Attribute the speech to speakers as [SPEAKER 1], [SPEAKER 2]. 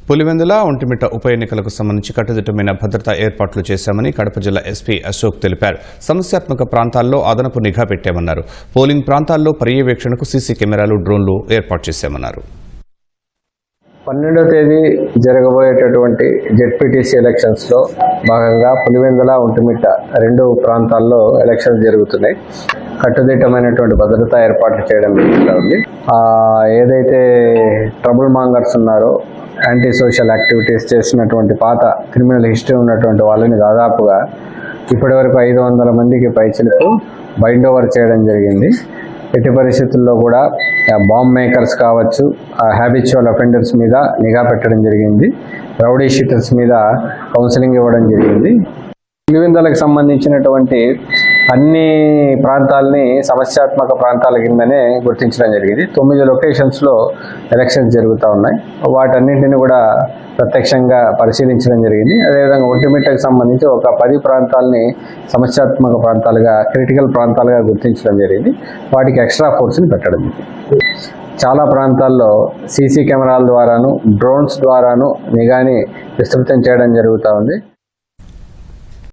[SPEAKER 1] పులివెందుల ఒంటిమిట్ట ఉప ఎన్నికలకు సంబంధించి కట్టుదిట్టమైన భద్రతా ఏర్పాట్లు చేశామని కడప జిల్లా ఎస్పీ అశోక్ తెలిపారు. సమస్యాత్మక ప్రాంతాల్లో అదనపు నిఘా పెట్టామన్నారు. పోలింగ్ ప్రాంతాల్లో పర్యవేక్షణకు సీసీ కెమెరాలు, డ్రోన్లు ఏర్పాటు చేశామన్నారు.
[SPEAKER 2] 12వ తేదీ జరగబోయేటటువంటి జెడ్పీటీసీ ఎలక్షన్స్లో భాగంగా పులివెందుల ఒంటిమిట్ట రెండు ప్రాంతాల్లో ఎలక్షన్స్ జరుగుతున్నాయి. కట్టుదిట్టమైనటువంటి భద్రతా ఏర్పాట్లు చేయడం జరుగుతుంది. ఏదైతే ట్రబుల్ మాంగర్స్ ఉన్నారో, యాంటీ సోషల్ యాక్టివిటీస్ చేసినటువంటి పాత క్రిమినల్ హిస్టరీ ఉన్నటువంటి వాళ్ళని దాదాపుగా ఇప్పటివరకు 500 మందికి పైచిలకు బైండ్ ఓవర్ చేయడం జరిగింది. ఎట్టి పరిస్థితుల్లో కూడా బాంబ్ మేకర్స్ కావచ్చు, హ్యాబిచువల్ అఫెండర్స్ మీద నిఘా పెట్టడం జరిగింది. రౌడీ షీటర్స్ మీద కౌన్సిలింగ్ ఇవ్వడం జరిగింది. పులివెందులకు సంబంధించినటువంటి అన్ని ప్రాంతాలని సమస్యాత్మక ప్రాంతాల కిందనే గుర్తించడం జరిగింది. 9 లొకేషన్స్లో ఎలక్షన్స్ జరుగుతూ ఉన్నాయి. వాటన్నింటిని కూడా ప్రత్యక్షంగా పరిశీలించడం జరిగింది. అదేవిధంగా ఒంటిమిట్టకు సంబంధించి ఒక 10 ప్రాంతాలని సమస్యాత్మక ప్రాంతాలుగా, క్రిటికల్ ప్రాంతాలుగా గుర్తించడం జరిగింది. వాటికి ఎక్స్ట్రా ఫోర్స్ని పెట్టడం జరిగింది. చాలా ప్రాంతాల్లో సీసీ కెమెరాల ద్వారాను, డ్రోన్స్ ద్వారాను నిఘాని విస్తృతం చేయడం జరుగుతూ ఉంది.